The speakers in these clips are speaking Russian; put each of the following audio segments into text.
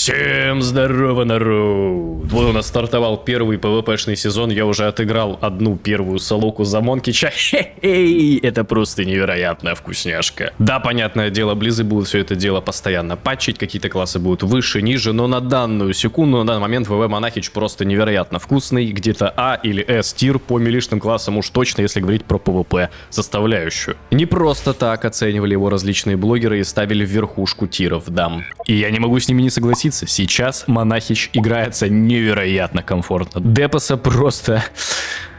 Всем здорово, народ! Вот у нас стартовал первый PvP-шный сезон, я уже отыграл одну первую солоку за Монкича. Хе-хей, это просто невероятная вкусняшка. Да, понятное дело, близы будут все это дело постоянно патчить, какие-то классы будут выше, ниже, но на данную секунду, на данный момент ВВ Монахич просто невероятно вкусный, где-то А или С тир по милишным классам уж точно, если говорить про PvP составляющую. Не просто так оценивали его различные блогеры и ставили в верхушку тиров, да. И я не могу с ними не согласиться. Сейчас Монахич играется невероятно комфортно. Депоса просто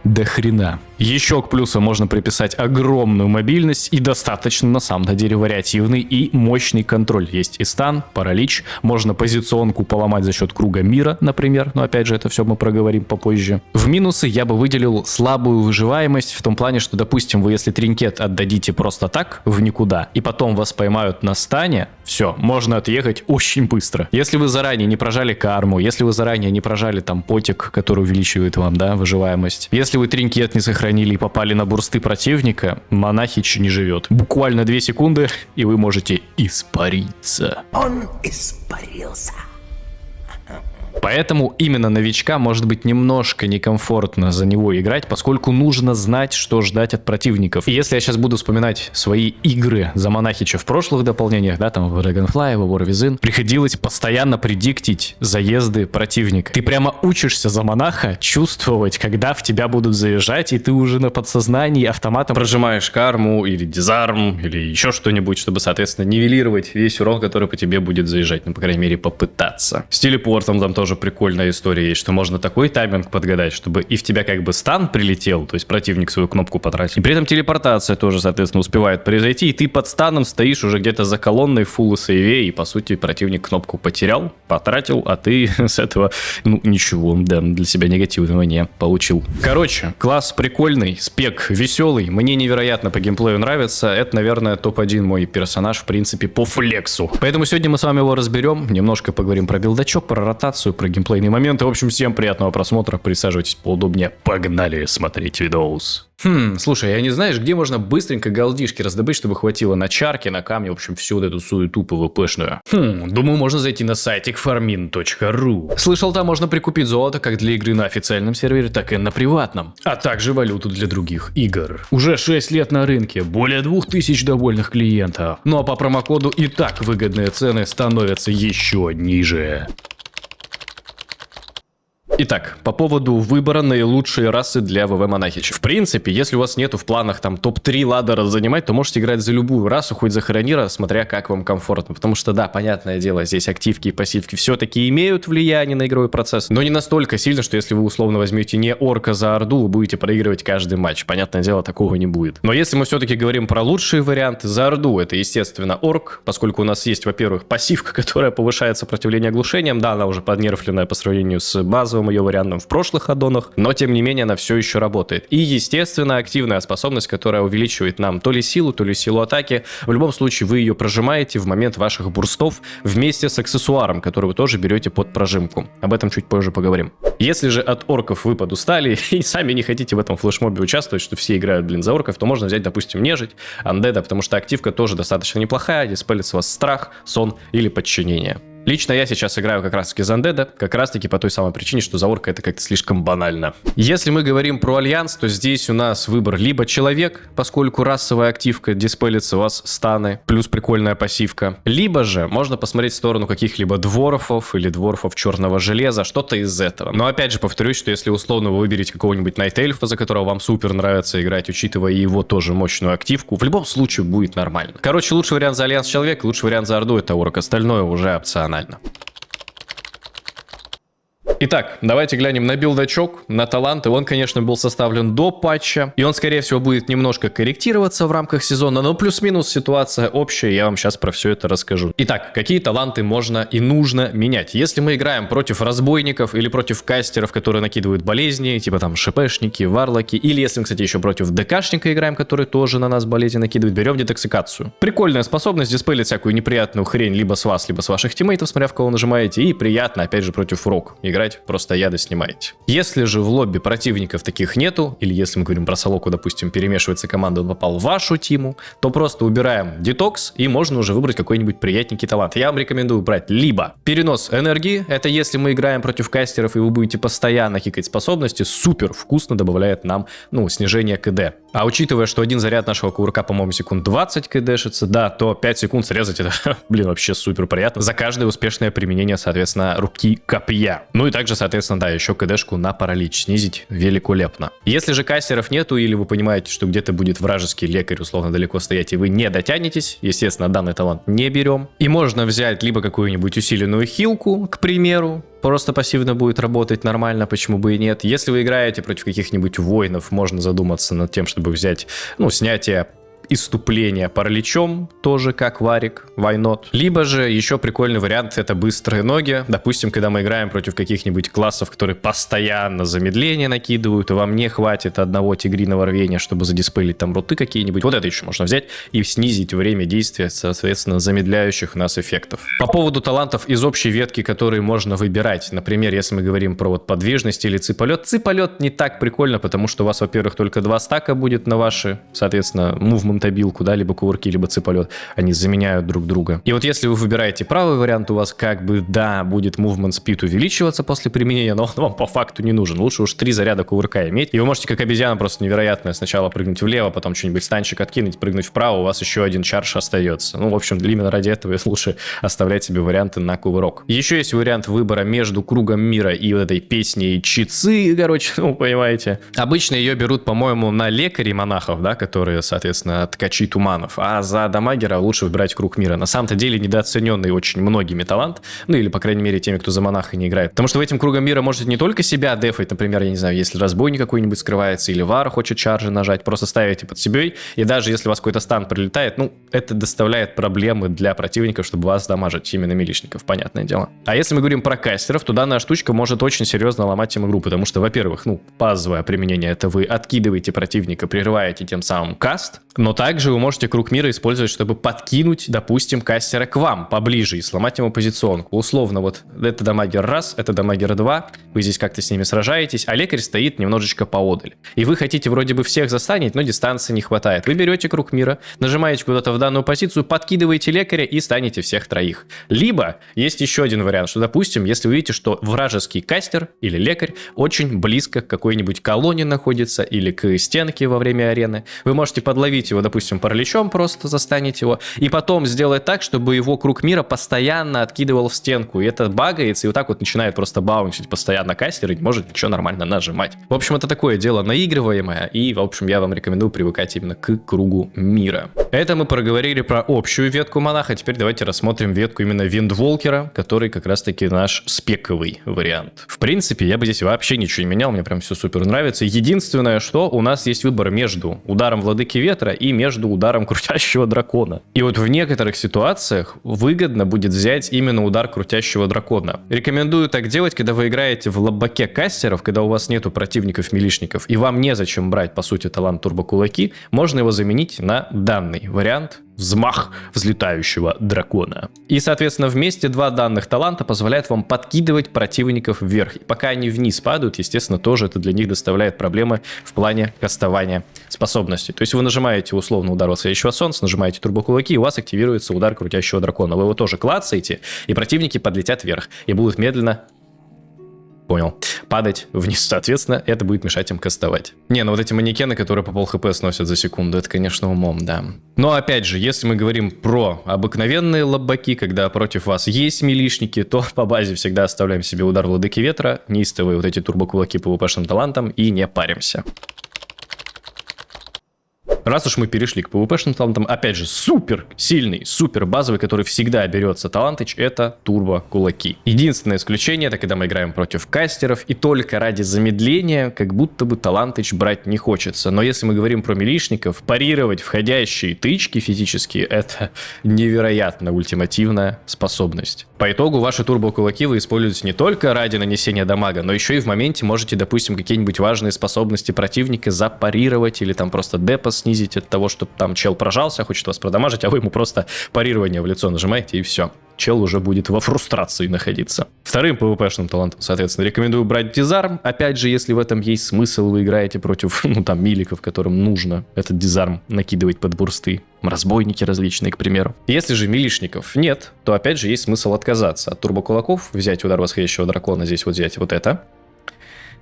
до хрена. Еще к плюсам можно приписать огромную мобильность и достаточно, на самом деле, вариативный и мощный контроль. Есть и стан, паралич, можно позиционку поломать за счет круга мира, например, но опять же это все мы проговорим попозже. В минусы я бы выделил слабую выживаемость в том плане, что, допустим, вы если тринкет отдадите просто так в никуда, и потом вас поймают на стане, все, можно отъехать очень быстро. Если вы заранее не прожали карму, если вы заранее не прожали там потик, который увеличивает вам, да, выживаемость, если вы тринкет не сохранили и попали на бурсты противника, Монахич не живет. Буквально 2 секунды, и вы можете испариться. Он испарился. Поэтому именно новичка может быть немножко некомфортно за него играть, поскольку нужно знать, что ждать от противников. И если я сейчас буду вспоминать свои игры за Монахича в прошлых дополнениях, да, там в Dragonfly, в War Within, приходилось постоянно предиктить заезды противника. Ты прямо учишься за монаха чувствовать, когда в тебя будут заезжать, и ты уже на подсознании автоматом прожимаешь карму или дизарм, или еще что-нибудь, чтобы, соответственно, нивелировать весь урон, который по тебе будет заезжать, ну, по крайней мере, попытаться. С телепортом там тоже прикольная история есть, что можно такой тайминг подгадать, чтобы и в тебя как бы стан прилетел, то есть противник свою кнопку потратил, и при этом телепортация тоже, соответственно, успевает произойти, и ты под станом стоишь уже где-то за колонной в фулл сейве, и по сути противник кнопку потерял, потратил, а ты с этого, ну, ничего, да, для себя негативного не получил. Короче, класс прикольный, спек веселый, мне невероятно по геймплею нравится, это, наверное, топ-1 мой персонаж, в принципе, по флексу. Поэтому сегодня мы с вами его разберем, немножко поговорим про билдачок, про ротацию, про геймплейные моменты. В общем, всем приятного просмотра, присаживайтесь поудобнее, погнали смотреть видос. Слушай, я не знаешь, где можно быстренько голдишки раздобыть, чтобы хватило на чарки, на камни, в общем, всю вот эту суету PvP-шную? Думаю, можно зайти на сайтик farmin.ru. Слышал, там можно прикупить золото как для игры на официальном сервере, так и на приватном, а также валюту для других игр. Уже 6 лет на рынке, более 2000 довольных клиентов. Ну а по промокоду и так выгодные цены становятся еще ниже. Итак, по поводу выбора наилучшей расы для ВВ Монахича. В принципе, если у вас нету в планах там топ-3 ладдера занимать, то можете играть за любую расу, хоть за Хронира, смотря как вам комфортно. Потому что, да, понятное дело, здесь активки и пассивки все-таки имеют влияние на игровой процесс, но не настолько сильно, что если вы условно возьмете не орка за орду, вы будете проигрывать каждый матч. Понятное дело, такого не будет. Но если мы все-таки говорим про лучшие варианты, за орду это, естественно, орк, поскольку у нас есть, во-первых, пассивка, которая повышает сопротивление оглушениям. Да, она уже поднерфленная по сравнению с базовым ее вариантом в прошлых аддонах, но тем не менее она все еще работает. И, естественно, активная способность, которая увеличивает нам то ли силу атаки. В любом случае вы ее прожимаете в момент ваших бурстов вместе с аксессуаром, который вы тоже берете под прожимку. Об этом чуть позже поговорим. Если же от орков вы подустали и сами не хотите в этом флешмобе участвовать, что все играют, блин, за орков, то можно взять, допустим, нежить, андеда, потому что активка тоже достаточно неплохая, диспелит с вас страх, сон или подчинение. Лично я сейчас играю как раз-таки за андеда, как раз-таки по той самой причине, что за орка это как-то слишком банально. Если мы говорим про альянс, то здесь у нас выбор либо человек, поскольку расовая активка диспелится у вас станы, плюс прикольная пассивка, либо же можно посмотреть в сторону каких-либо дворфов или дворфов черного железа, что-то из этого. Но опять же повторюсь, что если условно вы выберете какого-нибудь найт-эльфа, за которого вам супер нравится играть, учитывая его тоже мощную активку, в любом случае будет нормально. Короче, лучший вариант за альянс человек, лучший вариант за орду это орк, остальное уже опционально. Итак, давайте глянем на билдачок, на таланты. Он, конечно, был составлен до патча, и он, скорее всего, будет немножко корректироваться в рамках сезона, но плюс-минус ситуация общая, я вам сейчас про все это расскажу. Итак, какие таланты можно и нужно менять? Если мы играем против разбойников или против кастеров, которые накидывают болезни, типа там ШПшники, варлоки, или если мы, кстати, еще против ДКшника играем, который тоже на нас болезни накидывает, берем детоксикацию. Прикольная способность диспелить всякую неприятную хрень либо с вас, либо с ваших тиммейтов, смотря в кого нажимаете, и приятно, опять же, против рок играть играть, просто яды снимаете. Если же в лобби противников таких нету, или если мы говорим про Солоку, допустим, перемешивается команда, он попал в вашу тиму, то просто убираем детокс, и можно уже выбрать какой-нибудь приятненький талант. Я вам рекомендую брать либо перенос энергии, это если мы играем против кастеров, и вы будете постоянно хикать способности, супер вкусно добавляет нам, снижение КД. А учитывая, что один заряд нашего кувырка, по-моему, секунд 20 кдшится, да, то 5 секунд срезать это, вообще супер приятно. За каждое успешное применение, соответственно, руки копья. Ну и также, соответственно, да, еще кдшку на паралич снизить великолепно. Если же кастеров нету, или вы понимаете, что где-то будет вражеский лекарь условно далеко стоять, и вы не дотянетесь, естественно, данный талант не берем. И можно взять либо какую-нибудь усиленную хилку, к примеру, просто пассивно будет работать нормально, почему бы и нет. Если вы играете против каких-нибудь воинов, можно задуматься над тем, чтобы взять, снятие иступление параличом, тоже как варик, why not. Либо же еще прикольный вариант — это быстрые ноги. Допустим, когда мы играем против каких-нибудь классов, которые постоянно замедление накидывают, и вам не хватит одного тигриного рвения, чтобы задиспелить там руты какие-нибудь. Вот это еще можно взять и снизить время действия, соответственно, замедляющих нас эффектов. По поводу талантов из общей ветки, которые можно выбирать. Например, если мы говорим про подвижность или цыполет. Цыполет не так прикольно, потому что у вас, во-первых, только 2 стака будет на ваши, соответственно, мувмент табилку, да, либо кувырки, либо цыполет, они заменяют друг друга. И вот если вы выбираете правый вариант, у вас будет movement speed увеличиваться после применения, но он вам по факту не нужен. Лучше уж 3 заряда кувырка иметь. И вы можете, как обезьяна, просто невероятно сначала прыгнуть влево, потом что-нибудь станчик откинуть, прыгнуть вправо, у вас еще один чарж остается. В общем, именно ради этого лучше оставлять себе варианты на кувырок. Еще есть вариант выбора между кругом мира и вот этой песней чицы, понимаете. Обычно ее берут, по-моему, на лекарей монахов, да, которые, соответственно, ткачи туманов, а за дамагера лучше выбирать круг мира. На самом-то деле недооцененный очень многими талант, или, по крайней мере, теми, кто за монаха не играет. Потому что в этим кругом мира можете не только себя дефать, например, я не знаю, если разбойник какой-нибудь скрывается, или вар хочет чаржи нажать, просто ставите под себя, и даже если у вас какой-то стан прилетает, это доставляет проблемы для противников, чтобы вас дамажить, именно милишников, понятное дело. А если мы говорим про кастеров, то данная штучка может очень серьезно ломать им игру, потому что, во-первых, базовое применение — это вы откидываете противника, прерываете тем самым каст, но также вы можете круг мира использовать, чтобы подкинуть, допустим, кастера к вам поближе и сломать ему позиционку. Условно, вот это дамагер 1, это дамагер 2, вы здесь как-то с ними сражаетесь, а лекарь стоит немножечко поодаль. И вы хотите вроде бы всех застанить, но дистанции не хватает. Вы берете круг мира, нажимаете куда-то в данную позицию, подкидываете лекаря и станете всех троих. Либо есть еще один вариант, что, допустим, если вы видите, что вражеский кастер или лекарь очень близко к какой-нибудь колонне находится или к стенке во время арены, вы можете подловить его, допустим, параличом, просто застанить его, и потом сделать так, чтобы его круг мира постоянно откидывал в стенку, и это багается, и вот так вот начинает просто баунсить постоянно кастер, и не может ничего нормально нажимать. В общем, это такое дело наигрываемое, и, в общем, я вам рекомендую привыкать именно к кругу мира. Это мы проговорили про общую ветку монаха, теперь давайте рассмотрим ветку именно Виндволкера, который как раз-таки наш спековый вариант. В принципе, я бы здесь вообще ничего не менял, мне прям все супер нравится. Единственное, что у нас есть выбор между ударом Владыки Ветра и между ударом Крутящего Дракона. И вот в некоторых ситуациях выгодно будет взять именно удар Крутящего Дракона. Рекомендую так делать, когда вы играете в лоббаке кастеров, когда у вас нету противников-милишников, и вам незачем брать, по сути, талант Турбокулаки, можно его заменить на данный вариант — взмах взлетающего дракона. И, соответственно, вместе 2 данных таланта позволяют вам подкидывать противников вверх. И пока они вниз падают, естественно, тоже это для них доставляет проблемы в плане кастования способностей. То есть вы нажимаете условно удар восходящего солнца, нажимаете турбокулаки, и у вас активируется удар крутящего дракона. Вы его тоже клацаете, и противники подлетят вверх и будут медленно падать вниз. Соответственно, это будет мешать им кастовать. Вот эти манекены, которые по пол хп сносят за секунду, это, конечно, умом, да. Но, опять же, если мы говорим про обыкновенные лоббаки, когда против вас есть милишники, то по базе всегда оставляем себе удар Владыки Ветра, неистовые вот эти турбокулаки по ВПшным талантам и не паримся. Раз уж мы перешли к PvP-шным талантам, опять же, супер сильный, супер базовый, который всегда берется талантыч, это турбо-кулаки. Единственное исключение, это когда мы играем против кастеров, и только ради замедления, как будто бы талантыч брать не хочется. Но если мы говорим про милишников, парировать входящие тычки физические, это невероятно ультимативная способность. По итогу ваши турбо-кулаки вы используете не только ради нанесения дамага, но еще и в моменте можете, допустим, какие-нибудь важные способности противника запарировать или там просто депа снизить снизить от того, чтобы там чел прожался, хочет вас продамажить, а вы ему просто парирование в лицо нажимаете и все. Чел уже будет во фрустрации находиться. Вторым PvP-шным талантом, соответственно, рекомендую брать дизарм. Опять же, если в этом есть смысл, вы играете против, миликов, которым нужно этот дизарм накидывать под бурсты. Разбойники различные, к примеру. Если же милишников нет, то опять же есть смысл отказаться от турбокулаков, взять удар восходящего дракона, здесь вот взять вот это.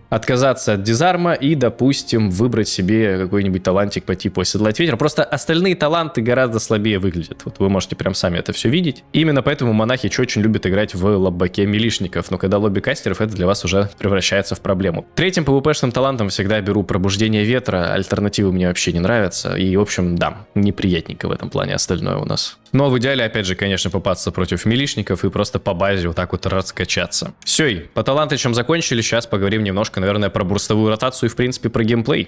Отказаться от дизарма и, допустим, выбрать себе какой-нибудь талантик по типу оседлать ветер. Просто остальные таланты гораздо слабее выглядят. Вот вы можете прям сами это все видеть. Именно поэтому монахи очень любят играть в лоббаке милишников. Но когда лобби кастеров, это для вас уже превращается в проблему. Третьим PvP-шным талантом всегда беру пробуждение ветра. Альтернативы мне вообще не нравятся. И, в общем, да, неприятненько в этом плане остальное у нас. Но в идеале, опять же, конечно, попасться против милишников и просто по базе вот так вот раскачаться. Все, и по талантам закончили. Сейчас поговорим немножко, наверное, про бурстовую ротацию и, в принципе, про геймплей.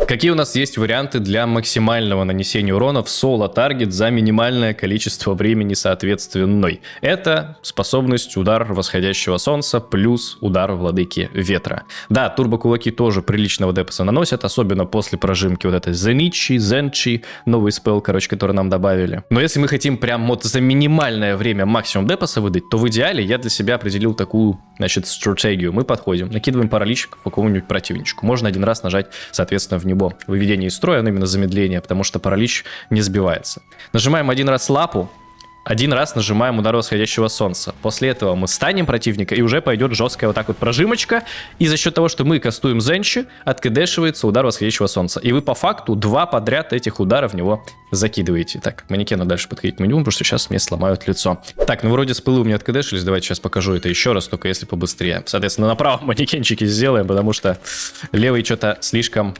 Какие у нас есть варианты для максимального нанесения урона в соло-таргет за минимальное количество времени соответственной? Это способность удар восходящего солнца плюс удар владыки ветра. Да, турбокулаки тоже приличного депаса наносят, особенно после прожимки вот этой Зенчи, новый спелл, который нам добавили. Но если мы хотим прям вот за минимальное время максимум депаса выдать, то в идеале я для себя определил такую, стратегию. Мы подходим, накидываем паралич по какому-нибудь противничку. Можно один раз нажать, соответственно, в него выведение из строя, но именно замедление, потому что паралич не сбивается. Нажимаем один раз лапу, один раз нажимаем удар восходящего солнца. После этого мы станем противника, и уже пойдет жесткая вот так вот прожимочка. И за счет того, что мы кастуем Зенчи, откэдэшивается удар восходящего солнца. И вы по факту 2 подряд этих удара в него закидываете. Так, к манекену дальше подходить не будем, потому что сейчас мне сломают лицо. Так, вроде спылы у меня откэдэшились. Давайте сейчас покажу это еще раз, только если побыстрее. Соответственно, на правом манекенчике сделаем, потому что левый что-то слишком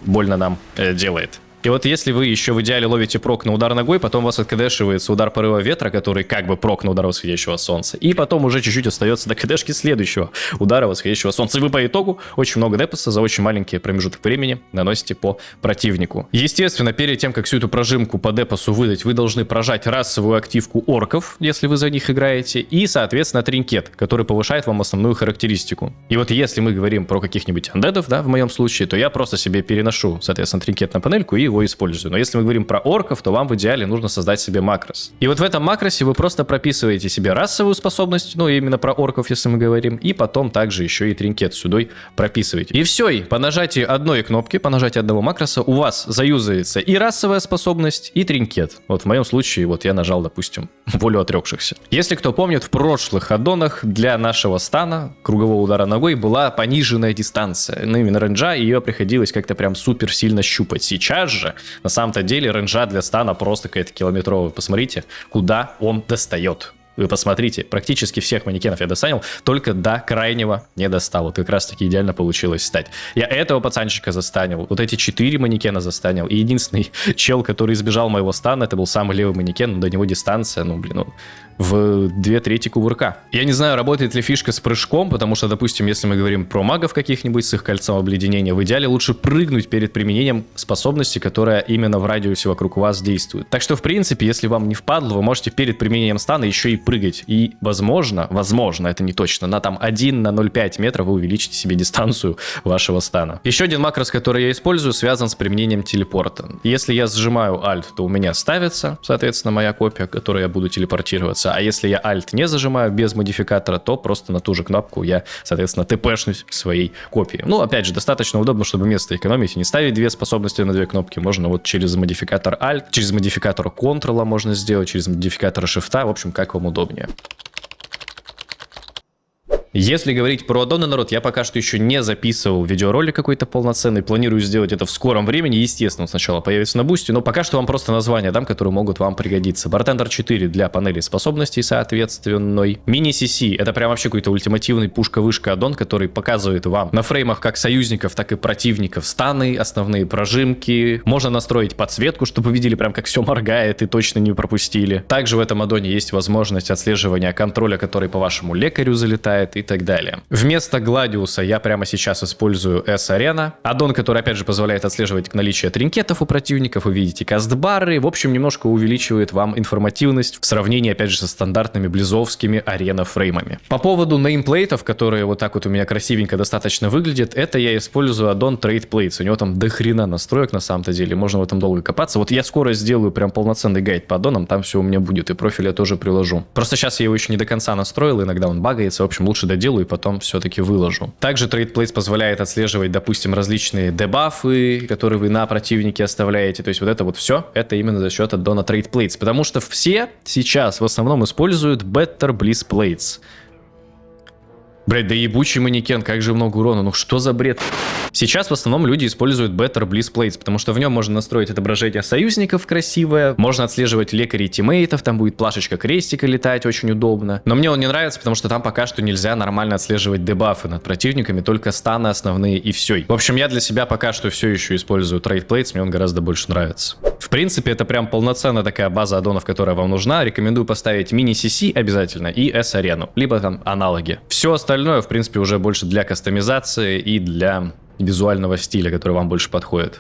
больно нам делает. И вот если вы еще в идеале ловите прок на удар ногой, потом у вас откэдэшивается удар порыва ветра, который как бы прок на удар восходящего солнца. И потом уже чуть-чуть остается до кэдэшки следующего удара восходящего солнца. И вы по итогу очень много депаса за очень маленький промежуток времени наносите по противнику. Естественно, перед тем, как всю эту прожимку по депасу выдать, вы должны прожать расовую активку орков, если вы за них играете, и, соответственно, тринкет, который повышает вам основную характеристику. И вот если мы говорим про каких-нибудь андедов, да, в моем случае, то я просто себе переношу, соответственно, тринкет на панельку и его использую. Но если мы говорим про орков, то вам в идеале нужно создать себе макрос. И вот в этом макросе вы просто прописываете себе расовую способность, именно про орков, если мы говорим, и потом также еще и тринкет сюда прописываете. И все, и по нажатии одной кнопки, по нажатии одного макроса у вас заюзается и расовая способность, и тринкет. Вот в моем случае, вот я нажал, допустим, волю отрекшихся. Если кто помнит, в прошлых аддонах для нашего стана, кругового удара ногой, была пониженная дистанция. Именно рейнджа, ее приходилось как-то прям супер сильно щупать. Сейчас же на самом-то деле рейнджа для стана просто какая-то километровая. Посмотрите, куда он достает. Вы посмотрите, практически всех манекенов я достанил, только до крайнего не достал. Вот как раз таки идеально получилось стать. Я этого пацанчика застанил, вот эти 4 манекена застанил. И единственный чел, который избежал моего стана, это был самый левый манекен, но до него дистанция, в 2/3 кувырка. Я не знаю, работает ли фишка с прыжком, потому что, допустим, если мы говорим про магов каких-нибудь с их кольцом обледенения, в идеале лучше прыгнуть перед применением способности, которая именно в радиусе вокруг вас действует. Так что, в принципе, если вам не впадло, вы можете перед применением стана еще и прыгать. И, возможно, это не точно, на 1 на 0,5 метра вы увеличите себе дистанцию вашего стана. Еще один макрос, который я использую, связан с применением телепорта. Если я сжимаю Alt, то у меня ставится, соответственно, моя копия, к которой я буду телепортироваться. А если я Alt не зажимаю без модификатора, то просто на ту же кнопку я, соответственно, тпшнусь к своей копии. Опять же, достаточно удобно, чтобы место экономить и не ставить 2 способности на 2 кнопки. Можно вот через модификатор Alt, через модификатор Ctrl можно сделать, через модификатор Shift, в общем, как вам удобнее. Если говорить про аддоны, народ, я пока что еще не записывал видеоролик какой-то полноценный, планирую сделать это в скором времени, естественно, сначала появится на бусте, но пока что вам просто названия дам, которые могут вам пригодиться. Бартендер 4 для панели способностей соответственной. Мини-CC, это прям вообще какой-то ультимативный пушка-вышка аддон, который показывает вам на фреймах как союзников, так и противников станы, основные прожимки. Можно настроить подсветку, чтобы вы видели прям как все моргает и точно не пропустили. Также в этом аддоне есть возможность отслеживания контроля, который по вашему лекарю залетает, и так далее. Вместо Гладиуса я прямо сейчас использую S-Arena. Аддон, который, опять же, позволяет отслеживать наличие тринкетов у противников. Вы видите кастбары. В общем, немножко увеличивает вам информативность в сравнении, опять же, со стандартными близовскими арена-фреймами. По поводу неймплейтов, которые вот так вот у меня красивенько достаточно выглядят, это я использую аддон Trade Plates. У него там дохрена настроек на самом-то деле. Можно в этом долго копаться. Вот я скоро сделаю прям полноценный гайд по аддонам. Там все у меня будет. И профиль я тоже приложу. Просто сейчас я его еще не до конца настроил. Иногда он багается. В общем, лучше доделаю и потом все-таки выложу. Также Trade Plates позволяет отслеживать, допустим, различные дебафы, которые вы на противнике оставляете. То есть вот это вот все, это именно за счет аддона Trade Plates. Потому что все сейчас в основном используют Better Bliss Plates. Блять, да ебучий манекен, как же много урона, ну что за бред? Сейчас в основном люди используют Better Bliss Plates, потому что в нем можно настроить отображение союзников красивое, можно отслеживать лекарей тиммейтов, там будет плашечка крестика летать, очень удобно. Но мне он не нравится, потому что там пока что нельзя нормально отслеживать дебафы над противниками, только станы основные и все. В общем, я для себя пока что все еще использую Trade Plates, мне он гораздо больше нравится. В принципе, это прям полноценная такая база аддонов, которая вам нужна. Рекомендую поставить мини-CC обязательно и S-арену, либо там аналоги. Все остальное, в принципе, уже больше для кастомизации и для визуального стиля, который вам больше подходит.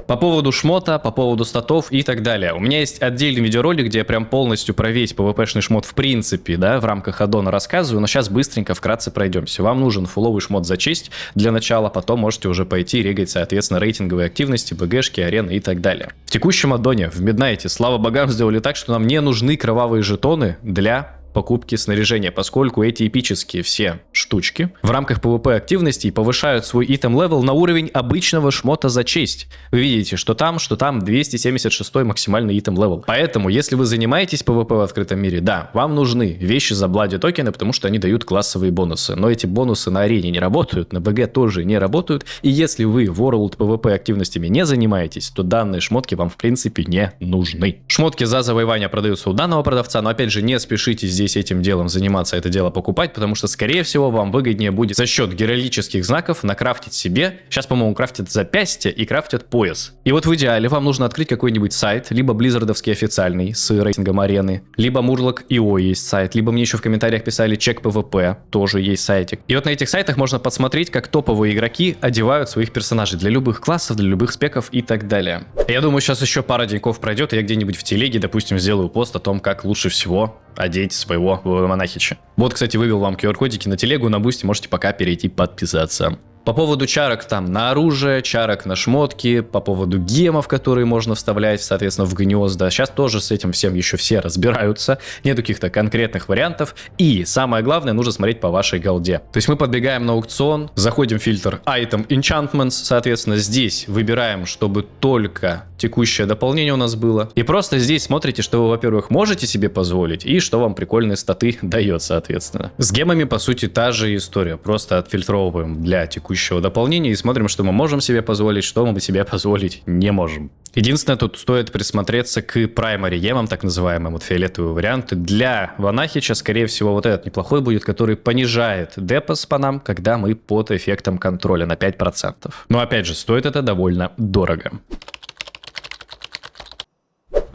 По поводу шмота, по поводу статов и так далее. У меня есть отдельный видеоролик, где я прям полностью про весь PvP-шный шмот в принципе, да, в рамках аддона рассказываю, но сейчас быстренько, вкратце пройдемся. Вам нужен фуловый шмот за честь для начала, потом можете уже пойти регать, соответственно, рейтинговые активности, БГшки, арены и так далее. В текущем аддоне, в Миднайте, слава богам, сделали так, что нам не нужны кровавые жетоны для покупки снаряжения, поскольку эти эпические все штучки в рамках PvP активностей повышают свой итем левел на уровень обычного шмота за честь. Вы видите, что там 276 максимальный итем левел. Поэтому, если вы занимаетесь PvP в открытом мире, да, вам нужны вещи за блади токены, потому что они дают классовые бонусы. Но эти бонусы на арене не работают, на БГ тоже не работают. И если вы World PvP активностями не занимаетесь, то данные шмотки вам в принципе не нужны. Шмотки за завоевание продаются у данного продавца, но опять же не спешите здесь этим делом заниматься, это дело покупать, потому что, скорее всего, вам выгоднее будет за счет героических знаков накрафтить себе. Сейчас, по-моему, крафтят запястье и крафтят пояс. И вот в идеале вам нужно открыть какой-нибудь сайт, либо близзардовский официальный с рейтингом арены, либо Murloc.io есть сайт, либо мне еще в комментариях писали Check PvP, тоже есть сайтик. И вот на этих сайтах можно посмотреть, как топовые игроки одевают своих персонажей для любых классов, для любых спеков и так далее. Я думаю, сейчас еще пара деньков пройдет, и я где-нибудь в телеге, допустим, сделаю пост о том, как лучше всего одеть своего монахича. Вот, кстати, вывел вам QR-кодики на телегу, на бусте, можете пока перейти подписаться. По поводу чарок там на оружие, чарок на шмотки, по поводу гемов, которые можно вставлять, соответственно, в гнезда. Сейчас тоже с этим всем еще все разбираются. Нет каких-то конкретных вариантов. И самое главное, нужно смотреть по вашей голде. То есть мы подбегаем на аукцион, заходим в фильтр Item Enchantments, соответственно, здесь выбираем, чтобы только текущее дополнение у нас было. И просто здесь смотрите, что вы, во-первых, можете себе позволить, и что вам прикольные статы дает, соответственно. С гемами, по сути, та же история. Просто отфильтровываем для текущего дополнения и смотрим, что мы можем себе позволить, что мы себе позволить не можем. Единственное, тут стоит присмотреться к primary гемам, так называемым, вот фиолетовые варианты. Для Ванахича, скорее всего, вот этот неплохой будет, который понижает депос по нам, когда мы под эффектом контроля на 5%. Но опять же, стоит это довольно дорого.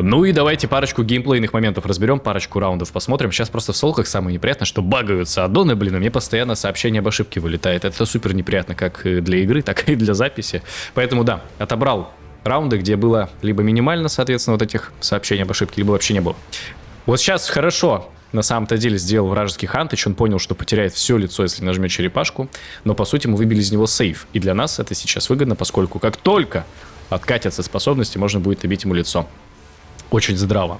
Ну и давайте парочку геймплейных моментов разберем, парочку раундов посмотрим. Сейчас просто в солках самое неприятное, что багаются аддоны, блин, и мне постоянно сообщение об ошибке вылетает. Это супер неприятно как для игры, так и для записи. Поэтому да, отобрал раунды, где было либо минимально, соответственно, вот этих сообщений об ошибке, либо вообще не было. Вот сейчас хорошо на самом-то деле сделал вражеский хантыч, он понял, что потеряет все лицо, если нажмет черепашку, но по сути мы выбили из него сейф. И для нас это сейчас выгодно, поскольку как только откатятся способности, можно будет убить ему лицо. Очень здраво.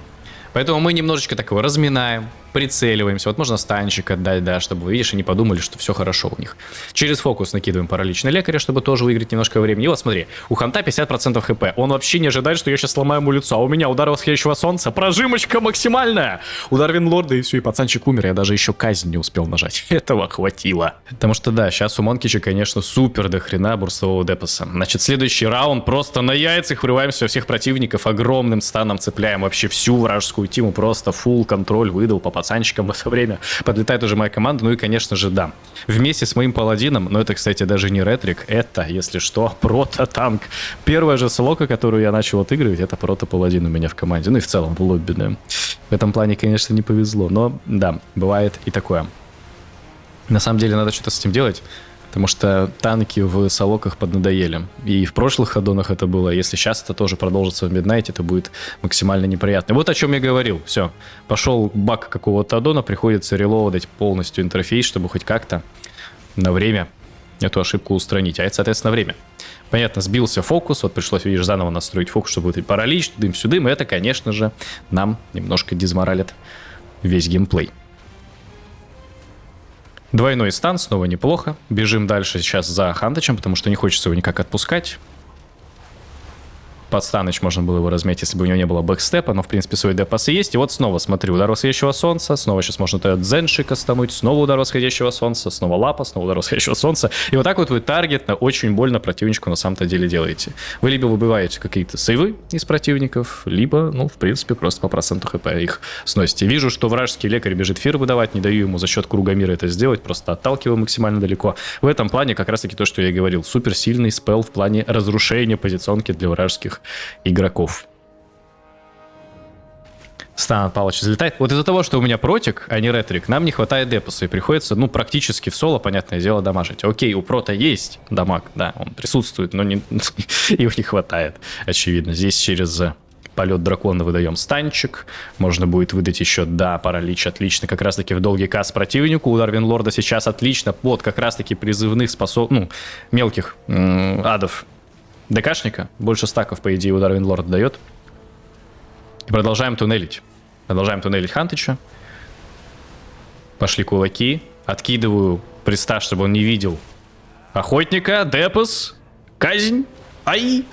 Поэтому мы немножечко такого разминаем, прицеливаемся. Вот можно станчик отдать, да, чтобы вы, видишь, и не подумали, что все хорошо у них. Через фокус накидываем паралич на лекаря, чтобы тоже выиграть немножко времени. И вот смотри, у ханта 50% хп. Он вообще не ожидает, что я сейчас сломаю ему лицо. А у меня удар восходящего солнца, прожимочка максимальная. Удар Винлорда, и все, и пацанчик умер. Я даже еще казнь не успел нажать. Этого хватило. Потому что да, сейчас у Монкича, конечно, супер до хрена бурстового депоса. Значит, следующий раунд просто на яйцах врываемся во всех противников. Огромным станом цепляем вообще всю вражескую тиму. Просто фулл контроль выдал по пацанчикам в это время. Подлетает уже моя команда, ну и, конечно же, да. Вместе с моим паладином, но это, кстати, даже не ретрик, это, если что, прото-танк. Первая же солока, которую я начал отыгрывать, это прото-паладин у меня в команде, ну и в целом в лобби, да. В этом плане, конечно, не повезло, но да, бывает и такое. На самом деле надо что-то с этим делать, потому что танки в солоках поднадоели. И в прошлых аддонах это было. Если сейчас это тоже продолжится в Midnight, это будет максимально неприятно. Вот о чем я говорил. Все. Пошел баг какого-то аддона, приходится релоудить полностью интерфейс, чтобы хоть как-то на время эту ошибку устранить. А это, соответственно, время. Понятно, сбился фокус, вот пришлось, видишь, заново настроить фокус, чтобы вот паралич, дым-сюдым. И это, конечно же, нам немножко дезморалит весь геймплей. Двойной стан, снова неплохо. Бежим дальше сейчас за Хантычем, потому что не хочется его никак отпускать. Под станыч можно было его размять, если бы у него не было бэкстепа, но, в принципе, свои депасы есть. И вот снова, смотри, удар восходящего солнца, снова сейчас можно Дзенши кастануть, снова удар восходящего солнца, снова лапа, снова удар восходящего солнца. И вот так вот вы таргетно очень больно противничку на самом-то деле делаете. Вы либо выбиваете какие-то сейвы из противников, либо, ну, в принципе, просто по проценту хп их сносите. Вижу, что вражеский лекарь бежит фир выдавать, не даю ему за счет круга мира это сделать, просто отталкиваю максимально далеко. В этом плане как раз-таки то, что я и говорил, суперсильный спелл в плане разрушения позиционки для вражеских игроков. Стан от Палыча залетает. Вот из-за того, что у меня протик, а не ретрик, нам не хватает депаса, и приходится, ну, практически в соло, понятное дело, дамажить. Окей, у прота есть дамаг, да, он присутствует, но не, его не хватает, очевидно. Здесь через полет дракона выдаем станчик, можно будет выдать еще, да, паралич, отлично, как раз-таки в долгий каст противнику. Удар Винлорда сейчас отлично, вот как раз-таки призывных мелких адов ДКшника, больше стаков, по идее, удар Винлорд дает. И продолжаем туннелить. Продолжаем туннелить Хантыча. Пошли кулаки. Откидываю приста, чтобы он не видел охотника. Депас. Казнь. Ай.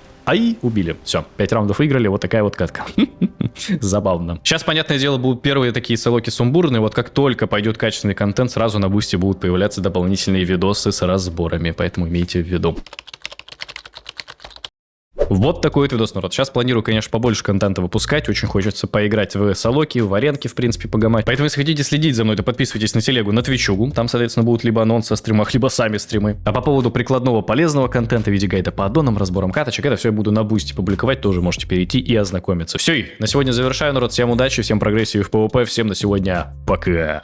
Убили. Все, 5 раундов выиграли. Вот такая вот катка. Забавно. Сейчас, понятное дело, будут первые такие солоки сумбурные. Вот как только пойдет качественный контент, сразу на бусте будут появляться дополнительные видосы с разборами. Поэтому имейте в виду. Вот такой вот видос, народ. Сейчас планирую, конечно, побольше контента выпускать. Очень хочется поиграть в солоки, в аренки, в принципе, погамать. Поэтому, если хотите следить за мной, то подписывайтесь на телегу, на твичугу. Там, соответственно, будут либо анонсы о стримах, либо сами стримы. А по поводу прикладного полезного контента в виде гайда по аддонам, разборам каточек, это все я буду на бусте публиковать. Тоже можете перейти и ознакомиться. Все, и на сегодня завершаю, народ. Всем удачи, всем прогрессии в PvP. Всем на сегодня пока.